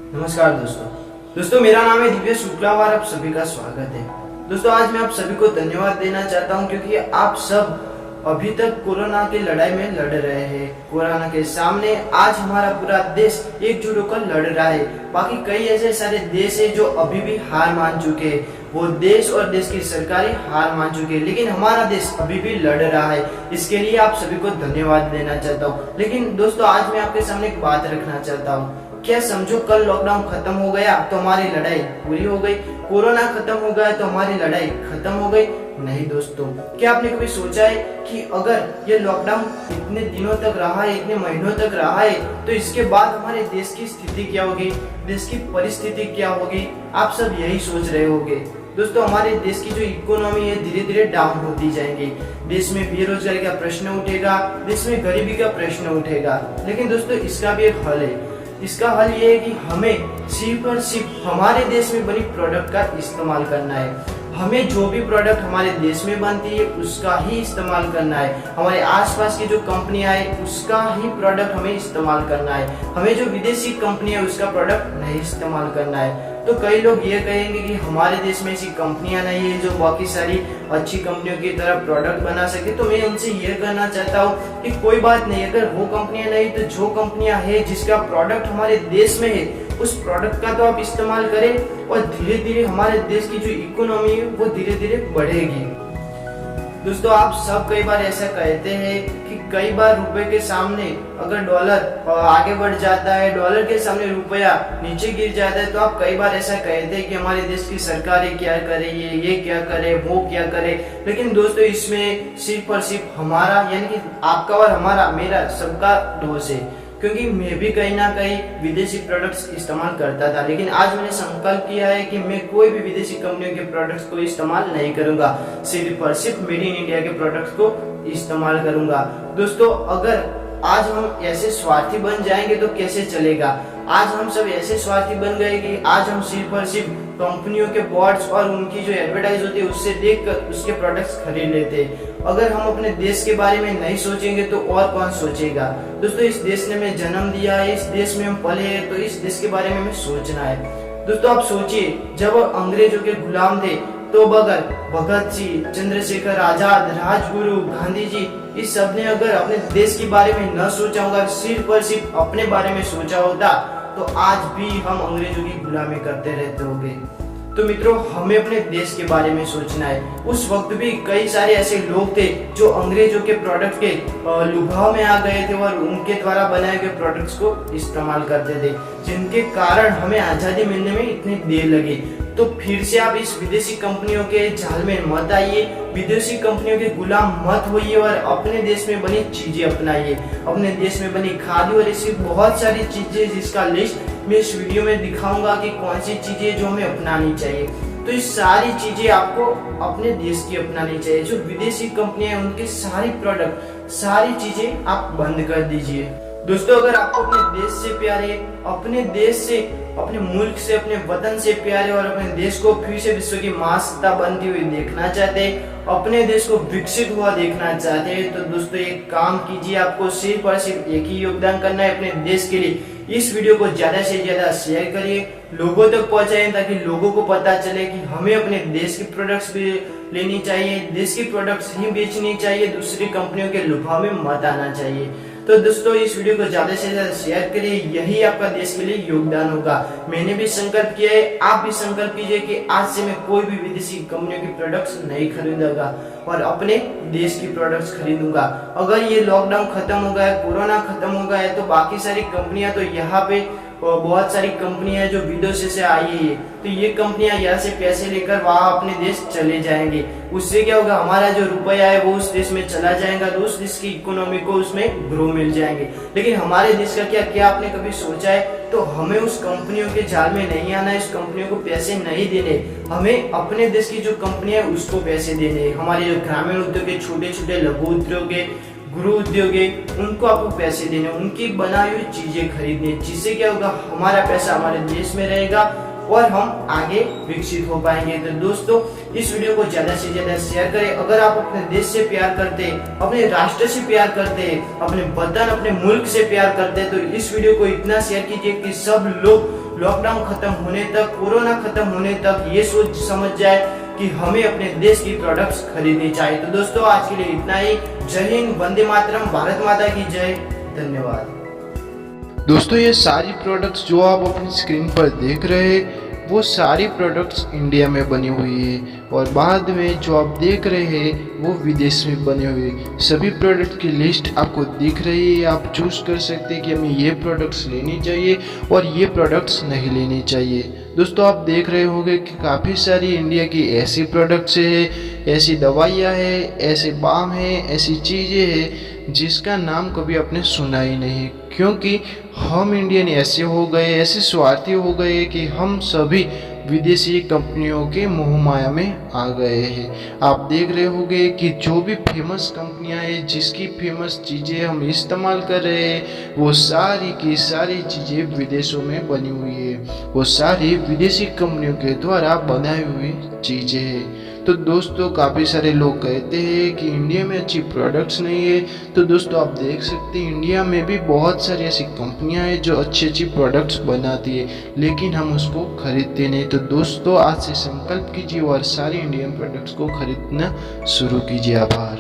नमस्कार दोस्तों मेरा नाम है दिव्य शुक्ला और आप सभी का स्वागत है। दोस्तों आज मैं आप सभी को धन्यवाद देना चाहता हूं क्योंकि आप सब अभी तक कोरोना की लड़ाई में लड़ रहे हैं। कोरोना के सामने आज हमारा पूरा देश एकजुट होकर लड़ रहा है। बाकी कई ऐसे सारे देश है जो अभी भी हार मान चुके हैं, वो देश और देश की सरकारें हार मान चुकी है, लेकिन हमारा देश अभी भी लड़ रहा है। इसके लिए आप सभी को धन्यवाद देना चाहता हूँ। लेकिन दोस्तों आज मैं आपके सामने एक बात रखना चाहता हूँ। क्या समझो कल लॉकडाउन खत्म हो गया तो हमारी लड़ाई पूरी हो गई, कोरोना खत्म हो गया तो हमारी लड़ाई खत्म हो गई? नहीं दोस्तों, क्या आपने कभी सोचा है कि अगर ये लॉकडाउन इतने दिनों तक रहा है, इतने महीनों तक रहा है, तो इसके बाद हमारे देश की स्थिति क्या होगी, देश की परिस्थिति क्या होगी? आप सब यही सोच रहे होंगे। दोस्तों हमारे देश की जो इकोनॉमी है धीरे धीरे डाउन होती जाएंगी, देश में बेरोजगारी का प्रश्न उठेगा, देश में गरीबी का प्रश्न उठेगा। लेकिन दोस्तों इसका भी एक हल है। इसका हल ये है कि हमें सिर्फ और सिर्फ हमारे देश में बनी प्रोडक्ट का इस्तेमाल करना है। हमें जो भी प्रोडक्ट हमारे देश में बनती है उसका ही इस्तेमाल करना है। हमारे आसपास की जो कंपनियां है उसका ही प्रोडक्ट हमें इस्तेमाल करना है। हमें जो विदेशी कंपनी है उसका प्रोडक्ट नहीं इस्तेमाल करना है। तो कई लोग ये कहेंगे कि हमारे देश में ऐसी कंपनियां नहीं है जो बाकी सारी अच्छी कंपनियों की तरह प्रोडक्ट बना सके। तो मैं उनसे ये कहना चाहता हूँ कि कोई बात नहीं, अगर वो कंपनियां नहीं तो जो कंपनियां है जिसका प्रोडक्ट हमारे देश में है उस प्रोडक्ट का तो आप इस्तेमाल करें और धीरे धीरे हमारे देश की जो इकोनॉमी है वो धीरे धीरे बढ़ेगी। दोस्तों आप सब कई बार ऐसा कहते हैं कि कई बार रुपए के सामने अगर डॉलर आगे बढ़ जाता है, डॉलर के सामने रुपया नीचे गिर जाता है, तो आप कई बार ऐसा कहते हैं कि हमारे देश की सरकारें क्या करे, ये क्या करे, वो क्या करे। लेकिन दोस्तों इसमें सिर्फ और सिर्फ हमारा यानी कि आपका और हमारा, मेरा सबका दोष है। क्योंकि मैं भी कहीं ना कहीं विदेशी प्रोडक्ट्स इस्तेमाल करता था, लेकिन आज मैंने संकल्प किया है कि मैं कोई भी विदेशी कंपनियों के प्रोडक्ट्स को इस्तेमाल नहीं करूंगा, सिर्फ और सिर्फ मेड इन इंडिया के प्रोडक्ट्स को इस्तेमाल करूंगा। दोस्तों अगर आज हम ऐसे स्वार्थी बन जाएंगे तो कैसे चलेगा? आज हम सब ऐसे स्वार्थी बन गए कि आज हम सिर्फ और सिर्फ कंपनियों के बोर्ड्स और उनकी जो एडवर्टाइज होती है उससे देखकर उसके प्रोडक्ट्स खरीद लेते हैं। अगर हम अपने देश के बारे में नहीं सोचेंगे तो और कौन सोचेगा? दोस्तों इस देश ने हमें जन्म दिया है, इस देश में हम पले हैं, तो इस देश के बारे में हमें सोचना है। दोस्तों आप सोचिए, जब अंग्रेजों के गुलाम थे तो भगत सिंह, चंद्रशेखर आजाद, राजगुरु, गांधी जी, इस सब ने अगर अपने देश के बारे में न सोचा होगा, सिर्फ और सिर्फ अपने बारे में सोचा होता, तो आज भी हम अंग्रेजों की गुलामी करते रहते होंगे। तो मित्रों हमें अपने देश के बारे में सोचना है। उस वक्त भी कई सारे ऐसे लोग थे जो अंग्रेजों के प्रोडक्ट के लुभाव में आ गए थे और उनके द्वारा बनाए गए प्रोडक्ट्स को इस्तेमाल करते थे, जिनके कारण हमें आजादी मिलने में इतनी देर लगी। तो फिर से आप इस विदेशी कंपनियों के जाल में मत आइए, विदेशी कंपनियों के गुलाम मत होइए और अपने देश में बनी चीजें अपनाइए। अपने देश में बनी खादी और ऐसी बहुत सारी चीजें जिसका लिस्ट मैं इस वीडियो में दिखाऊंगा कि कौन सी चीजें जो हमें अपनानी चाहिए। तो इस सारी चीजें आपको अपने देश की अपनानी चाहिए। जो विदेशी कंपनियां हैं उनके सारी प्रोडक्ट, सारी चीजें आप बंद कर दीजिए। दोस्तों अगर आपको अपने देश से प्यार है, अपने देश से, अपने मुल्क से, अपने वतन से प्यार है और अपने देश को फिर से विश्व की महासत्ता बनती हुई देखना चाहते हैं, अपने देश को विकसित हुआ देखना चाहते हैं, तो दोस्तों एक काम कीजिए, आपको सिर्फ और सिर्फ एक ही योगदान करना है अपने देश के लिए। इस वीडियो को ज्यादा से ज्यादा शेयर करिए, लोगों तक पहुंचाएं ताकि लोगों को पता चले कि हमें अपने देश के प्रोडक्ट्स भी लेनी चाहिए, देश की प्रोडक्ट्स ही बेचनी चाहिए, दूसरी कंपनियों के लुभाव में मत आना चाहिए। तो दोस्तों इस वीडियो को ज्यादा से ज्यादा शेयर करिए, यही आपका देश के लिए योगदान होगा। मैंने भी संकल्प किया है, आप भी संकल्प कीजिए कि आज से मैं कोई भी विदेशी कंपनियों की प्रोडक्ट्स नहीं खरीदूंगा और अपने देश की प्रोडक्ट्स खरीदूंगा। अगर ये लॉकडाउन खत्म हो गया, कोरोना खत्म हो गया है, तो बाकी सारी कंपनियां तो यहाँ पे बहुत सारी कंपनियां जो विदेश से आई है, तो ये कंपनियां यहाँ से पैसे लेकर वहां अपने देश चले जाएंगे। उससे क्या होगा, हमारा जो रुपया है वो उस देश में चला जाएगा, तो उस देश की इकोनॉमी को उसमें ग्रो मिल जाएंगे। लेकिन हमारे देश का क्या आपने कभी सोचा है? तो हमें उस कंपनियों के जाल में नहीं आना है, उस कंपनियों को पैसे नहीं देने, हमें अपने देश की जो कंपनियां है उसको पैसे देने। हमारे जो ग्रामीण उद्योग है, छोटे छोटे लघु उद्योग है, गृह उद्योग है, उनको आपको पैसे देने, उनकी बनाई हुई चीजें खरीदने, जिससे क्या होगा, हमारा पैसा हमारे देश में रहेगा और हम आगे विकसित हो पाएंगे। तो दोस्तों इस वीडियो को ज्यादा से ज्यादा शेयर करें। अगर आप अपने देश से प्यार करते हैं, अपने राष्ट्र से प्यार करते हैं, अपने वतन, अपने मुल्क से प्यार करते हैं, तो इस वीडियो को इतना शेयर कीजिए कि सब लोग लॉकडाउन खत्म होने तक, कोरोना खत्म होने तक ये सोच समझ जाए कि हमें अपने देश की प्रोडक्ट्स खरीदनी चाहिए। तो दोस्तों आज के लिए इतना ही। जय हिंद, वंदे मातरम, भारत माता की जय। धन्यवाद। दोस्तों ये सारी प्रोडक्ट्स जो आप अपनी स्क्रीन पर देख रहे हैं वो सारी प्रोडक्ट्स इंडिया में बनी हुई है, और बाद में जो आप देख रहे हैं वो विदेश में बनी हुई है। सभी प्रोडक्ट की लिस्ट आपको दिख रही है। आप चूज कर सकते हैं कि हमें ये प्रोडक्ट्स लेनी चाहिए और ये प्रोडक्ट्स नहीं लेनी चाहिए। दोस्तों आप देख रहे होंगे कि काफ़ी सारी इंडिया की ऐसी प्रोडक्ट्स है, ऐसी दवाइयाँ है, ऐसे बाम है, ऐसी चीज़ें हैं जिसका नाम कभी आपने सुना ही नहीं, क्योंकि हम इंडियन ऐसे हो गए, ऐसे स्वार्थी हो गए कि हम सभी विदेशी कंपनियों के मोह माया में आ गए हैं। आप देख रहे होंगे कि जो भी फेमस कंपनियां हैं, जिसकी फेमस चीज़ें हम इस्तेमाल कर रहे हैं, वो सारी की सारी चीज़ें विदेशों में बनी हुई है। वो सारी विदेशी कंपनियों के द्वारा बनाई हुई चीज़ें हैं। तो दोस्तों काफ़ी सारे लोग कहते हैं कि इंडिया में अच्छी प्रोडक्ट्स नहीं है। तो दोस्तों आप देख सकते हैं इंडिया में भी बहुत सारी ऐसी कंपनियां हैं जो अच्छी अच्छी प्रोडक्ट्स बनाती है, लेकिन हम उसको खरीदते नहीं। तो दोस्तों आज से संकल्प कीजिए और सारी इंडियन प्रोडक्ट्स को खरीदना शुरू कीजिए। आभार।